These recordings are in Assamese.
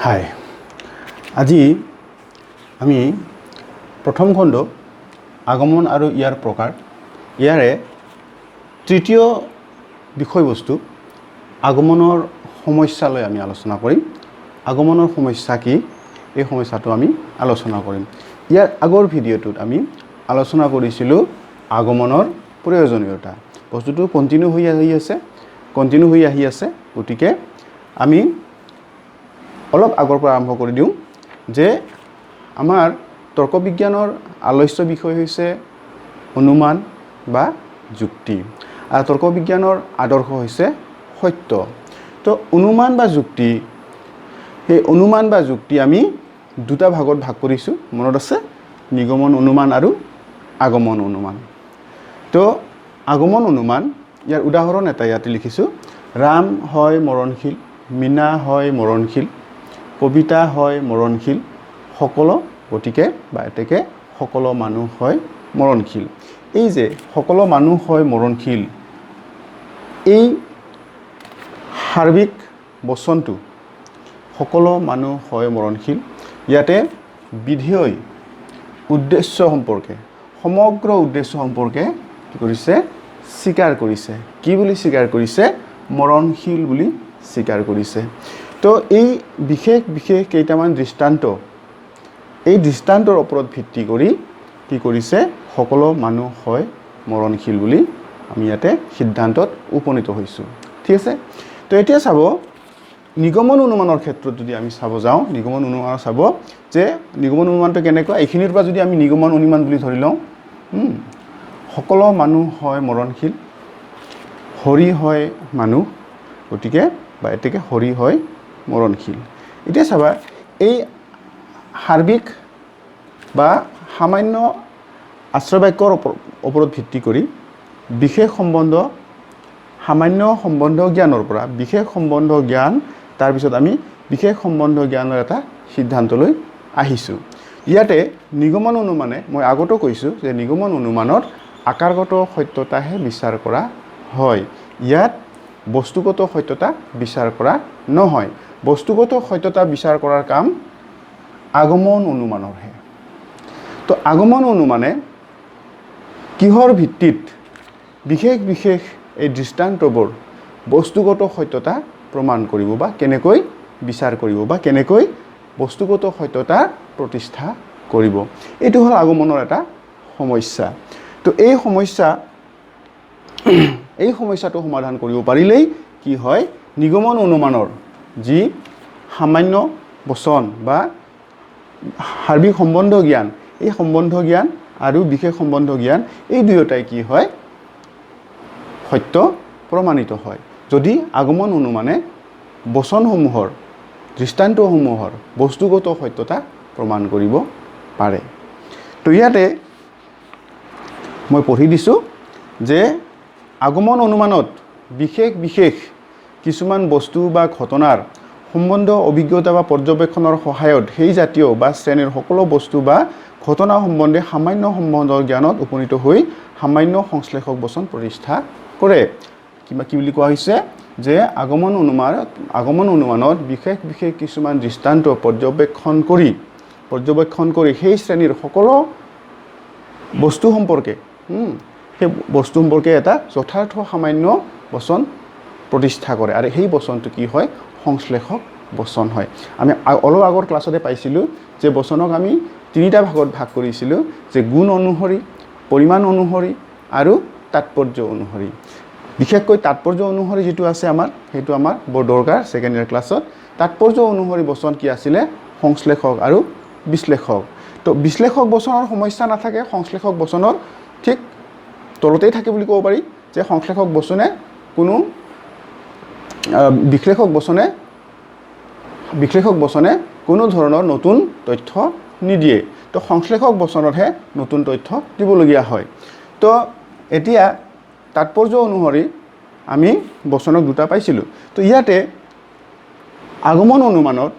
হাই আজি আমি প্ৰথম খণ্ড আগমন আৰু ইয়াৰ প্ৰকাৰ ইয়াৰে তৃতীয় বিষয়বস্তু আগমনৰ সমস্যালৈ আমি আলোচনা কৰিম। আগমনৰ সমস্যা কি এই সমস্যাটো আমি আলোচনা কৰিম। ইয়াৰ আগৰ ভিডিঅ'টোত আমি আলোচনা কৰিছিলোঁ আগমনৰ প্ৰয়োজনীয়তা। বস্তুটো কন্টিনিউ হৈ আহি আছে গতিকে আমি অলপ আগৰ পৰা আৰম্ভ কৰি দিওঁ যে আমাৰ তৰ্ক বিজ্ঞানৰ আলস্য বিষয় হৈছে অনুমান বা যুক্তি আৰু তৰ্ক বিজ্ঞানৰ আদৰ্শ হৈছে সত্য। তো অনুমান বা যুক্তি, এই অনুমান বা যুক্তি আমি দুটা ভাগত ভাগ কৰিছোঁ, মনত আছে? নিগমন অনুমান আৰু আগমন অনুমান। তো আগমন অনুমান ইয়াৰ উদাহৰণ এটা ইয়াতে লিখিছোঁ। ৰাম হয় মৰণশীল, মীনা হয় মৰণশীল, কবিতা হয় মৰণশীল, সকলো গতিকে বা এতেকে সকলো মানুহ হয় মৰণশীল। এই যে সকলো মানুহ হয় মৰণশীল, এই সাৰ্বিক বচনটো সকলো মানুহ হয় মৰণশীল ইয়াতে বিধেয় উদ্দেশ্য সম্পৰ্কে সমগ্ৰ উদ্দেশ্য সম্পৰ্কে কি কৰিছে? স্বীকাৰ কৰিছে। কি বুলি স্বীকাৰ কৰিছে? মৰণশীল বুলি স্বীকাৰ কৰিছে। তো এই বিশেষ কেইটামান দৃষ্টান্ত, এই দৃষ্টান্তৰ ওপৰত ভিত্তি কৰি কি কৰিছে? সকলো মানুহ হয় মৰণশীল বুলি আমি ইয়াতে সিদ্ধান্তত উপনীত হৈছোঁ। ঠিক আছে? তো এতিয়া চাব নিগমন অনুমানৰ ক্ষেত্ৰত যদি আমি চাব যাওঁ, নিগমন অনুমান চাব যে নিগমন অনুমানটো কেনেকুৱা। এইখিনিৰ পৰা যদি আমি নিগমন অনুমান বুলি ধৰি লওঁ, সকলো মানুহ হয় মৰণশীল, হৰি হয় মানুহ গতিকে বা এতেকে হৰি হয় মৰণশীল। এতিয়া চাবা এই সাৰ্বিক বা সামান্য আশ্ৰয় বাক্যৰ ওপৰত ভিত্তি কৰি বিশেষ সম্বন্ধ, সামান্য সম্বন্ধ জ্ঞানৰ পৰা বিশেষ সম্বন্ধ জ্ঞান, তাৰপিছত আমি বিশেষ সম্বন্ধ জ্ঞানৰ এটা সিদ্ধান্তলৈ আহিছোঁ। ইয়াতে নিগমন অনুমানে মই আগতো কৈছোঁ যে নিগমন অনুমানত আকাৰগত সত্যতাহে বিচাৰ কৰা হয়। ইয়াত বস্তুগত সত্যতা বিচাৰ কৰা নহয়। বস্তুগত সত্যতা বিচাৰ কৰাৰ কাম আগমন অনুমানৰহে। তো আগমন অনুমানে কিহৰ ভিত্তিত বিশেষ এই দৃষ্টান্তবোৰ বস্তুগত সত্যতা প্ৰমাণ কৰিব বা কেনেকৈ বিচাৰ কৰিব বা কেনেকৈ বস্তুগত সত্যতা প্ৰতিষ্ঠা কৰিব, এইটো হ'ল আগমনৰ এটা সমস্যা। তো এই সমস্যাটো সমাধান কৰিব পাৰিলেই কি হয়? নিগমন অনুমানৰ যি সামান্য বচন বা সাৰ্বিক সম্বন্ধ জ্ঞান, এই সম্বন্ধ জ্ঞান আৰু বিশেষ সম্বন্ধ জ্ঞান এই দুয়োটাই কি হয়? সত্য প্ৰমাণিত হয়। যদি আগমন অনুমানে বচনসমূহৰ দৃষ্টান্তসমূহৰ বস্তুগত সত্যতা প্ৰমাণ কৰিব পাৰে। তো ইয়াতে মই পঢ়ি দিছোঁ যে আগমন অনুমানত বিশেষ কিছুমান বস্তু বা ঘটনাৰ সম্বন্ধ অভিজ্ঞতা বা পৰ্যবেক্ষণৰ সহায়ত সেই জাতীয় বা শ্ৰেণীৰ সকলো বস্তু বা ঘটনা সম্বন্ধে সামান্য সম্বন্ধ জ্ঞানত উপনীত হৈ সামান্য সংশ্লেষক বচন প্ৰতিষ্ঠা কৰে। কি বুলি কোৱা হৈছে? যে আগমন অনুমানত বিশেষ কিছুমান দৃষ্টান্ত পৰ্যবেক্ষণ কৰি সেই শ্ৰেণীৰ সকলো বস্তু সম্পৰ্কে সেই বস্তু সম্পৰ্কে এটা যথাৰ্থ সামান্য বচন প্ৰতিষ্ঠা কৰে আৰু সেই বচনটো কি হয়? সংশ্লেষক বচন হয়। আমি অলপ আগৰ ক্লাছতে পাইছিলোঁ যে বচনক আমি তিনিটা ভাগত ভাগ কৰিছিলোঁ, যে গুণ অনুসৰি, পৰিমাণ অনুসৰি আৰু তাৎপৰ্য অনুসৰি। বিশেষকৈ তাৎপৰ্য অনুসৰি যিটো আছে আমাৰ, সেইটো আমাৰ বৰ দৰকাৰ ছেকেণ্ড ইয়াৰ ক্লাছত। তাৎপৰ্য অনুসৰি বচন কি আছিলে? সংশ্লেষক আৰু বিশ্লেষক। তো বিশ্লেষক বচনৰ সমস্যা নাথাকে, সংশ্লেষক বচনৰ ঠিক তলতেই থাকে বুলি ক'ব পাৰি, যে সংশ্লেষক বচনে বিশ্লেষক বচনে কোনো ধৰণৰ নতুন তথ্য নিদিয়ে। তো সংশ্লেষক বচনতহে নতুন তথ্য দিবলগীয়া হয়। তো এতিয়া তাৎপৰ্য অনুসৰি আমি বচনক দুটা পাইছিলোঁ। তো ইয়াতে আগমন অনুমানত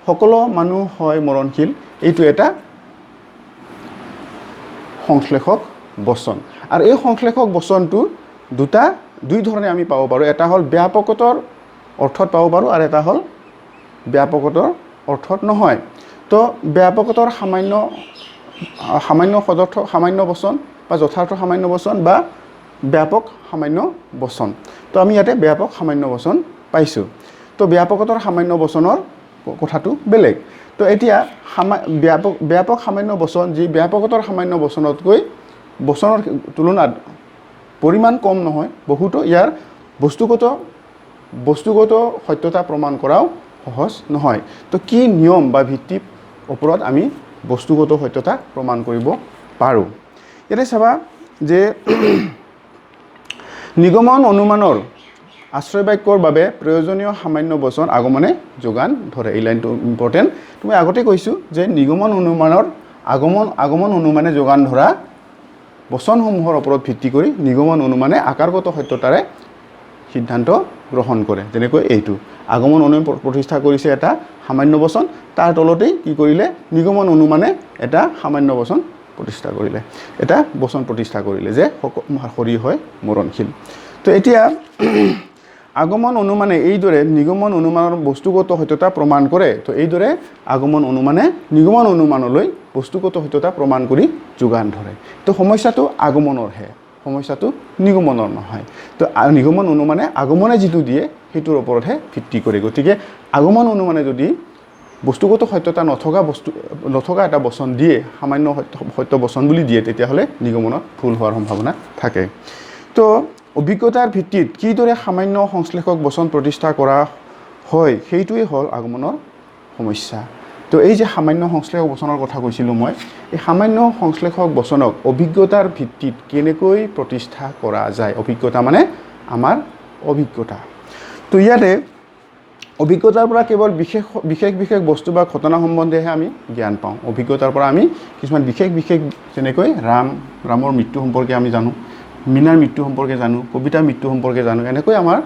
সকলো মানুহ হয় মৰণশীল, এইটো এটা সংশ্লেষক বচন। আৰু এই সংশ্লেষক বচনটো দুই ধৰণে আমি পাব পাৰোঁ। এটা হ'ল ব্যাপকতাৰ অৰ্থত পাব পাৰোঁ আৰু এটা হ'ল ব্যাপকতাৰ অৰ্থত নহয়। তো ব্যাপকতাৰ সামান্য বচন বা যথাৰ্থ সামান্য বচন বা ব্যাপক সামান্য বচন। তো আমি ইয়াতে ব্যাপক সামান্য বচন পাইছোঁ। তো ব্যাপকতাৰ সামান্য বচনৰ কথাটো বেলেগ। তো এতিয়া ব্যাপক সামান্য বচন যি ব্যাপকতাৰ সামান্য বচনতকৈ বচনৰ তুলনাত পৰিমাণ কম নহয়, বহুতো ইয়াৰ বস্তুগত সত্যতা প্ৰমাণ কৰাও সহজ নহয়। তো কি নিয়ম বা ভিত্তিৰ ওপৰত আমি বস্তুগত সত্যতা প্ৰমাণ কৰিব পাৰোঁ? ইয়াতে চাবা যে নিগমন অনুমানৰ আশ্ৰয় বাক্যৰ বাবে প্ৰয়োজনীয় সামান্য বচন আগমনে যোগান ধৰে। এই লাইনটো ইম্পৰ্টেণ্ট। তুমি আগতে কৈছোঁ যে নিগমন অনুমানৰ আগমন অনুমানে যোগান ধৰা বচনসমূহৰ ওপৰত ভিত্তি কৰি নিগমন অনুমানে আকাৰগত সত্যতাৰে সিদ্ধান্ত গ্ৰহণ কৰে। যেনেকৈ এইটো আগমন অনুমান প্ৰতিষ্ঠা কৰিছে এটা সামান্য বচন, তাৰ তলতেই কি কৰিলে নিগমন অনুমানে এটা সামান্য বচন প্ৰতিষ্ঠা কৰিলে, এটা বচন প্ৰতিষ্ঠা কৰিলে যে শৰীৰ হয় মৰণশীল। তো এতিয়া আগমন অনুমানে এইদৰে নিগমন অনুমানৰ বস্তুগত সত্যতা প্ৰমাণ কৰে। তো এইদৰে আগমন অনুমানে নিগমন অনুমানলৈ বস্তুগত সত্যতা প্ৰমাণ কৰি যোগান ধৰে। তো সমস্যাটো আগমনৰহে, সমস্যাটো নিগমনৰ নহয়। তো নিগমন অনুমানে আগমনে যিটো দিয়ে সেইটোৰ ওপৰতহে ভিত্তি কৰে। গতিকে আগমন অনুমানে যদি বস্তুগত সত্যতা নথকা এটা বচন দিয়ে, সামান্য সত্য বচন বুলি দিয়ে, তেতিয়াহ'লে নিগমনত ভুল হোৱাৰ সম্ভাৱনা থাকে। তো অভিজ্ঞতাৰ ভিত্তিত কিদৰে সামান্য সংশ্লেষক বচন প্ৰতিষ্ঠা কৰা হয় সেইটোৱে হ'ল আগমনৰ সমস্যা। তো এই যে সামান্য সংশ্লেষক বচনৰ কথা কৈছিলোঁ মই, এই সামান্য সংশ্লেষক বচনক অভিজ্ঞতাৰ ভিত্তিত কেনেকৈ প্ৰতিষ্ঠা কৰা যায়? অভিজ্ঞতা মানে আমাৰ অভিজ্ঞতা। তো ইয়াতে অভিজ্ঞতাৰ পৰা কেৱল বিশেষ বস্তু বা ঘটনা সম্বন্ধেহে আমি জ্ঞান পাওঁ। অভিজ্ঞতাৰ পৰা আমি কিছুমান বিশেষ যেনেকৈ ৰামৰ মৃত্যু সম্পৰ্কে আমি জানো, মীনাৰ মৃত্যু সম্পৰ্কে জানো, কবিতাৰ মৃত্যু সম্পৰ্কে জানো, এনেকৈ আমাৰ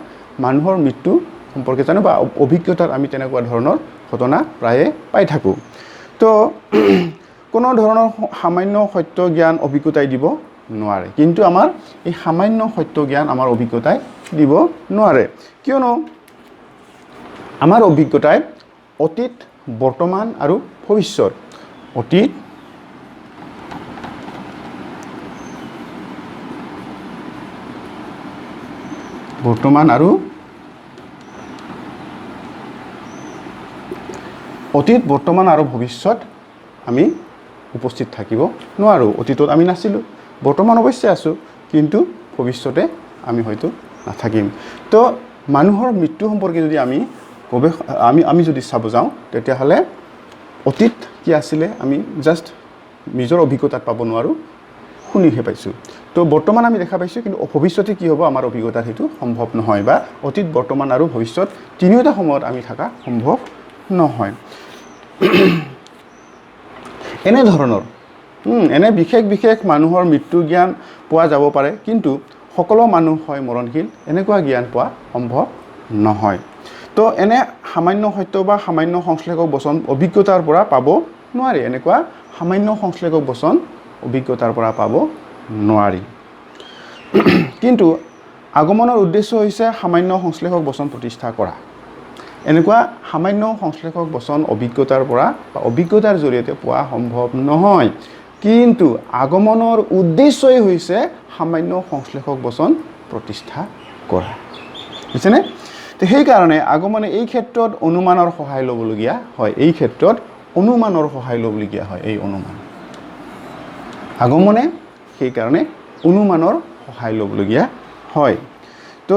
মানুহৰ মৃত্যু সম্পৰ্কে জানো বা অভিজ্ঞতাত আমি তেনেকুৱা ধৰণৰ ঘটনা প্ৰায়ে পাই থাকোঁ। তো কোনো ধৰণৰ সামান্য সত্য জ্ঞান অভিজ্ঞতাই দিব নোৱাৰে, কিন্তু আমাৰ এই সামান্য সত্য জ্ঞান আমাৰ অভিজ্ঞতাই দিব নোৱাৰে। কিয়নো আমাৰ অভিজ্ঞতাই অতীত, বৰ্তমান আৰু ভৱিষ্যত, অতীত, বৰ্তমান আৰু ভৱিষ্যত আমি উপস্থিত থাকিব নোৱাৰোঁ। অতীতত আমি নাছিলোঁ, বৰ্তমান অৱশ্যে আছোঁ, কিন্তু ভৱিষ্যতে আমি হয়তো নাথাকিম। তো মানুহৰ মৃত্যু সম্পৰ্কে যদি আমি যদি চাব যাওঁ, তেতিয়াহ'লে অতীত কি আছিলে আমি জাষ্ট নিজৰ অভিজ্ঞতাত পাব নোৱাৰোঁ, শুনিহে পাইছোঁ। তো বৰ্তমান আমি দেখা পাইছোঁ, কিন্তু ভৱিষ্যতে কি হ'ব আমাৰ অভিজ্ঞতাত সেইটো সম্ভৱ নহয়, বা অতীত, বৰ্তমান আৰু ভৱিষ্যত তিনিওটা সময়ত আমি থকা সম্ভৱ নহয়। এনেধৰণৰ বিশেষ মানুহৰ মৃত্যু জ্ঞান পোৱা যাব পাৰে, কিন্তু সকলো মানুহ হয় মৰণশীল এনেকুৱা জ্ঞান পোৱা সম্ভৱ নহয়। তো এনে সামান্য সত্য বা সামান্য সংশ্লেষক বচন অভিজ্ঞতাৰ পৰা পাব নোৱাৰি, এনেকুৱা সামান্য সংশ্লেষক বচন অভিজ্ঞতাৰ পৰা পাব নোৱাৰি। কিন্তু আগমনৰ উদ্দেশ্য হৈছে সামান্য সংশ্লেষক বচন প্ৰতিষ্ঠা কৰা। এনেকুৱা সামান্য সংশ্লেষক বচন অভিজ্ঞতাৰ পৰা বা অভিজ্ঞতাৰ জৰিয়তে পোৱা সম্ভৱ নহয়, কিন্তু আগমনৰ উদ্দেশ্যই হৈছে সামান্য সংশ্লেষক বচন প্ৰতিষ্ঠা কৰা। বুজিছেনে? তো সেইকাৰণে আগমনে এই ক্ষেত্ৰত অনুমানৰ সহায় ল'বলগীয়া হয়, এই অনুমান আগমনে সেইকাৰণে অনুমানৰ সহায় ল'বলগীয়া হয়। তো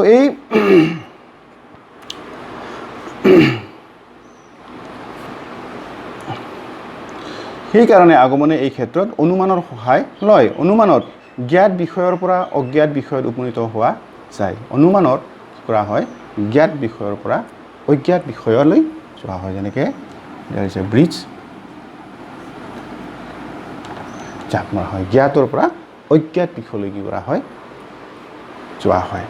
সেইকাৰণে আগমনে এই ক্ষেত্ৰত অনুমানৰ সহায় লয়। অনুমানত জ্ঞাত বিষয়ৰ পৰা অজ্ঞাত বিষয়ত উপনীত হোৱা যায়। অনুমানত কৰা হয় জ্ঞাত বিষয়ৰ পৰা অজ্ঞাত বিষয়লৈ যোৱা হয়। যেনেকৈ ব্ৰিজ জাপ মৰা হয়, জ্ঞাতৰ পৰা অজ্ঞাত বিষয়লৈ কি কৰা হয়, যোৱা হয়।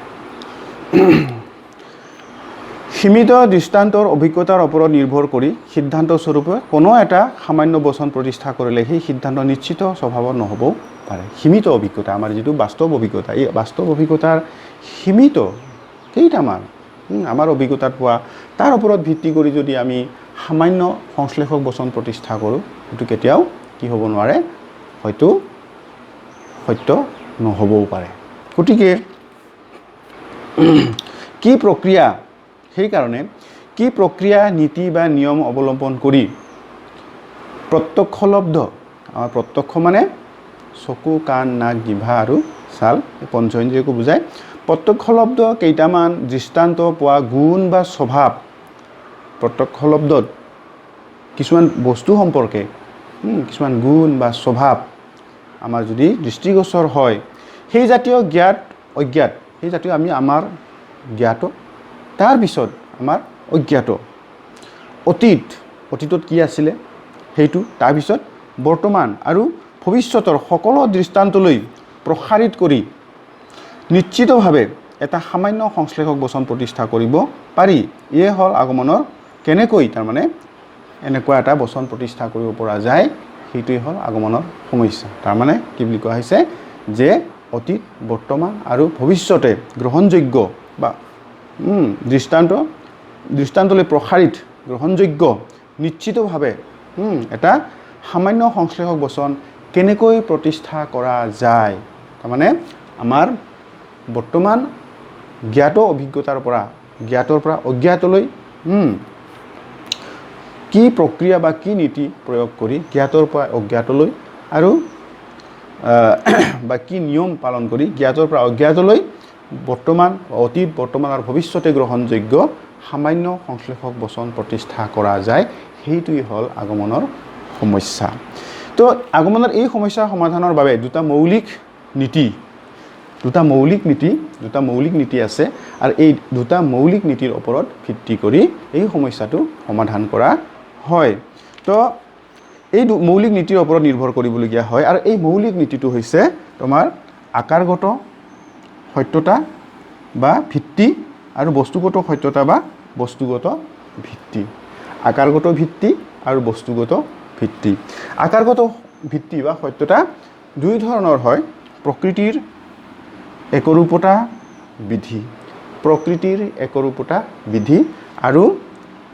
সীমিত দৃষ্টান্তৰ অভিজ্ঞতাৰ ওপৰত নিৰ্ভৰ কৰি সিদ্ধান্ত স্বৰূপে কোনো এটা সামান্য বচন প্ৰতিষ্ঠা কৰিলে সেই সিদ্ধান্ত নিশ্চিত স্বভাৱত নহ'বও পাৰে। সীমিত অভিজ্ঞতা, আমাৰ যিটো বাস্তৱ অভিজ্ঞতা, এই বাস্তৱ অভিজ্ঞতাৰ সীমিত কেইটামান আমাৰ অভিজ্ঞতাত পোৱা, তাৰ ওপৰত ভিত্তি কৰি যদি আমি সামান্য সংশ্লেষক বচন প্ৰতিষ্ঠা কৰোঁ সেইটো কেতিয়াও কি হ'ব নোৱাৰে হয়তো সত্য নহ'বও পাৰে গতিকে কি প্ৰক্ৰিয়া সেইকাৰণে কি প্ৰক্ৰিয়া নীতি বা নিয়ম অৱলম্বন কৰি প্ৰত্যক্ষলব্ধ প্ৰত্যক্ষ মানে চকু কাণ নাক জিভা আৰু ছাল এই পঞ্চেন্দ্ৰিয়কো বুজায় প্ৰত্যক্ষলব্ধ কেইটামান দৃষ্টান্ত পোৱা গুণ বা স্বভাৱ প্ৰত্যক্ষলব্ধত কিছুমান বস্তু সম্পৰ্কে কিছুমান গুণ বা স্বভাৱ আমাৰ যদি দৃষ্টিগোচৰ হয় সেই জাতীয় জ্ঞাত অজ্ঞাত সেই জাতীয় আমি আমাৰ জ্ঞাত তাৰ পিছত আমাৰ অজ্ঞাত অতীতত কি আছিলে সেইটো তাৰ পিছত বৰ্তমান আৰু ভৱিষ্যতৰ সকলো দৃষ্টান্তলৈ প্ৰসাৰিত কৰি নিশ্চিতভাৱে এটা সামান্য সংশ্লেষক বচন প্ৰতিষ্ঠা কৰিব পাৰি এয়ে হ'ল আগমনৰ কেনেকৈ তাৰমানে এনেকুৱা এটা বচন প্ৰতিষ্ঠা কৰিব পৰা যায় সেইটোৱে হ'ল আগমনৰ সমস্যা তাৰমানে কি বুলি কোৱা হৈছে যে অতীত বৰ্তমান আৰু ভৱিষ্যতে গ্ৰহণযোগ্য বা দৃষ্টান্তলৈ প্ৰসাৰিত গ্ৰহণযোগ্য নিশ্চিতভাৱে এটা সামান্য সংশ্লেষক বচন কেনেকৈ প্ৰতিষ্ঠা কৰা যায় তাৰমানে আমাৰ বৰ্তমান জ্ঞাত অভিজ্ঞতাৰ পৰা জ্ঞাতৰ পৰা অজ্ঞাতলৈ কি প্ৰক্ৰিয়া বা কি নীতি প্ৰয়োগ কৰি জ্ঞাতৰ পৰা অজ্ঞাতলৈ আৰু বা কি নিয়ম পালন কৰি জ্ঞাতৰ পৰা অজ্ঞাতলৈ বৰ্তমান অতীত বৰ্তমান আৰু ভৱিষ্যতে গ্ৰহণযোগ্য সামান্য সংশ্লেষক বচন প্ৰতিষ্ঠা কৰা যায় সেইটোৱেই হ'ল আগমনৰ সমস্যা তো আগমনৰ এই সমস্যাৰ সমাধানৰ বাবে দুটা মৌলিক নীতি আছে আৰু এই দুটা মৌলিক নীতিৰ ওপৰত ভিত্তি কৰি এই সমস্যাটো সমাধান কৰা হয় তো এই মৌলিক নীতিৰ ওপৰত নিৰ্ভৰ কৰিবলগীয়া হয় আৰু এই মৌলিক নীতিটো হৈছে তোমাৰ আকাৰগত সত্যতা বা ভিত্তি আৰু বস্তুগত সত্যতা বা বস্তুগত ভিত্তি আকাৰগত ভিত্তি আৰু বস্তুগত ভিত্তি আকাৰগত ভিত্তি বা সত্যতা দুই ধৰণৰ হয় প্ৰকৃতিৰ একৰূপতা বিধি আৰু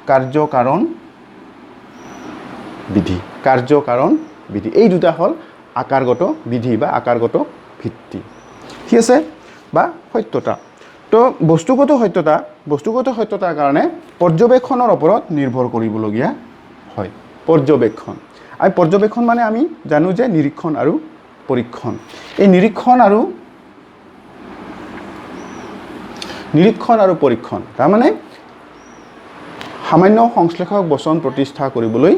কাৰ্য-কাৰণ বিধি এই দুটা হ'ল আকাৰগত বিধি বা আকাৰগত ভিত্তি ঠিক আছে বা সত্যতা তো বস্তুগত সত্যতাৰ কাৰণে পৰ্যবেক্ষণৰ ওপৰত নিৰ্ভৰ কৰিবলগীয়া হয় পৰ্যবেক্ষণ মানে আমি জানো যে নিৰীক্ষণ আৰু পৰীক্ষণ এই নিৰীক্ষণ আৰু পৰীক্ষণ তাৰমানে সামান্য সংশ্লেষক বচন প্ৰতিষ্ঠা কৰিবলৈ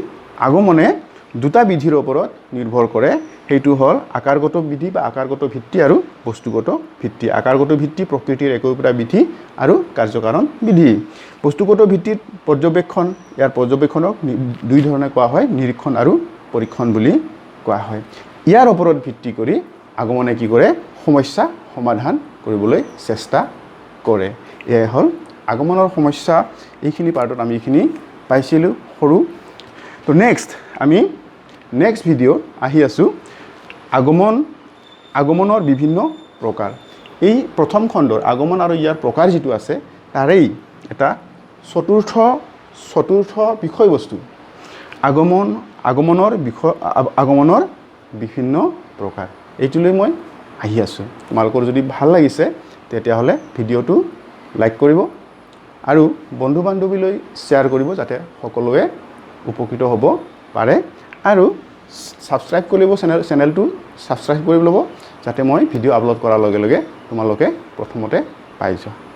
আগমনে দুটা বিধিৰ ওপৰত নিৰ্ভৰ কৰে সেইটো হ'ল আকাৰগত বিধি বা আকাৰগত ভিত্তি আৰু বস্তুগত ভিত্তি আকাৰগত ভিত্তি প্ৰকৃতিৰ একৰূপতা বিধি আৰু কাৰ্য-কাৰণ বিধি বস্তুগত ভিত্তিত পৰ্যবেক্ষণক দুই ধৰণে কোৱা হয় নিৰীক্ষণ আৰু পৰীক্ষণ বুলি কোৱা হয় ইয়াৰ ওপৰত ভিত্তি কৰি আগমনে কি কৰে সমস্যা সমাধান কৰিবলৈ চেষ্টা কৰে এয়াই হ'ল আগমনৰ সমস্যা এইখিনি পাৰ্টত আমি এইখিনি পাইছিলোঁ সৰু তো আমি নেক্সট ভিডিঅ'ত আহি আছোঁ আগমনৰ বিভিন্ন প্ৰকাৰ এই প্ৰথম খণ্ডৰ আগমন আৰু ইয়াৰ প্ৰকাৰ যিটো আছে তাৰেই এটা চতুৰ্থ বিষয়বস্তু আগমনৰ বিভিন্ন প্ৰকাৰ এইটোলৈ মই আহি আছোঁ তোমালোকৰ যদি ভাল লাগিছে তেতিয়াহ'লে ভিডিঅ'টো লাইক কৰিব আৰু বন্ধু বান্ধৱীলৈ শ্বেয়াৰ কৰিব যাতে সকলোৱে উপকৃত হ'ব পাৰে আৰু সাবস্ক্ৰাইব কৰি ল'ব চেনেলটো সাবস্ক্ৰাইব কৰি ল'ব যাতে মই ভিডিঅ' আপলোড কৰাৰ লগে লগে তোমালোকে প্ৰথমতে পাই যোৱা